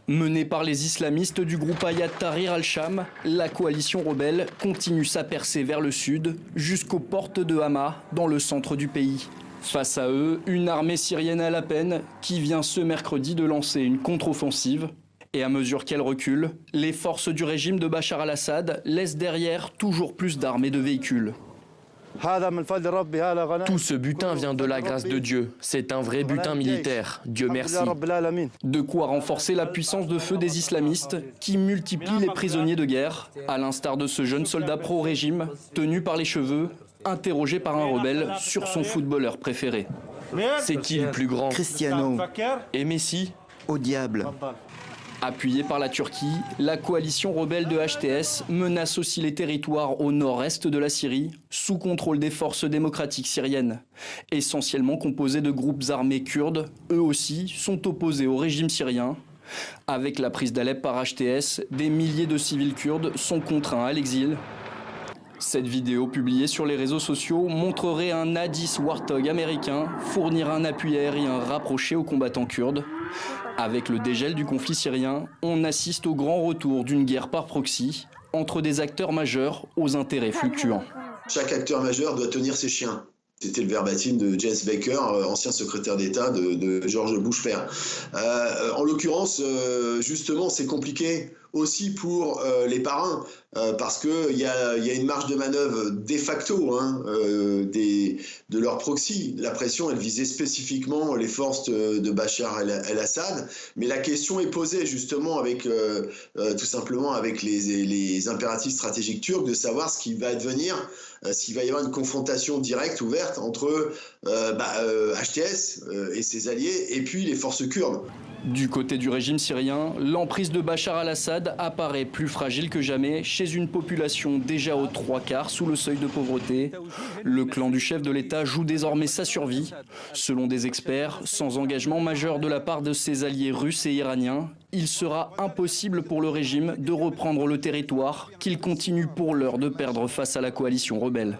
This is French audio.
Menée par les islamistes du groupe Hayat Tahrir al-Sham, la coalition rebelle continue sa percée vers le sud, jusqu'aux portes de Hama, dans le centre du pays. Face à eux, une armée syrienne à la peine qui vient ce mercredi de lancer une contre-offensive. Et à mesure qu'elle recule, les forces du régime de Bachar al-Assad laissent derrière toujours plus d'armes et de véhicules. Tout ce butin vient de la grâce de Dieu. C'est un vrai butin militaire. Dieu merci. De quoi renforcer la puissance de feu des islamistes qui multiplient les prisonniers de guerre, à l'instar de ce jeune soldat pro-régime, tenu par les cheveux, interrogé par un rebelle sur son footballeur préféré. C'est qui le plus grand? Cristiano. Et Messi? Au diable. Appuyée par la Turquie, la coalition rebelle de HTS menace aussi les territoires au nord-est de la Syrie, sous contrôle des forces démocratiques syriennes. Essentiellement composées de groupes armés kurdes, eux aussi sont opposés au régime syrien. Avec la prise d'Alep par HTS, des milliers de civils kurdes sont contraints à l'exil. Cette vidéo publiée sur les réseaux sociaux montrerait un A-10 Warthog américain fournir un appui aérien rapproché aux combattants kurdes. Avec le dégel du conflit syrien, on assiste au grand retour d'une guerre par proxy entre des acteurs majeurs aux intérêts fluctuants. Chaque acteur majeur doit tenir ses chiens. C'était le verbatim de James Baker, ancien secrétaire d'État de George Bush père. En l'occurrence, justement, c'est compliqué aussi pour les parrains, parce qu'il y a une marge de manœuvre de facto de leur proxy. La pression, elle visait spécifiquement les forces de Bachar el-Assad, mais la question est posée justement avec tout simplement avec les impératifs stratégiques turcs de savoir ce qui va advenir, s'il va y avoir une confrontation directe, ouverte entre HTS et ses alliés et puis les forces kurdes. Du côté du régime syrien, l'emprise de Bachar al-Assad apparaît plus fragile que jamais chez une population déjà aux 3/4 sous le seuil de pauvreté. Le clan du chef de l'État joue désormais sa survie. Selon des experts, sans engagement majeur de la part de ses alliés russes et iraniens, il sera impossible pour le régime de reprendre le territoire qu'il continue pour l'heure de perdre face à la coalition rebelle.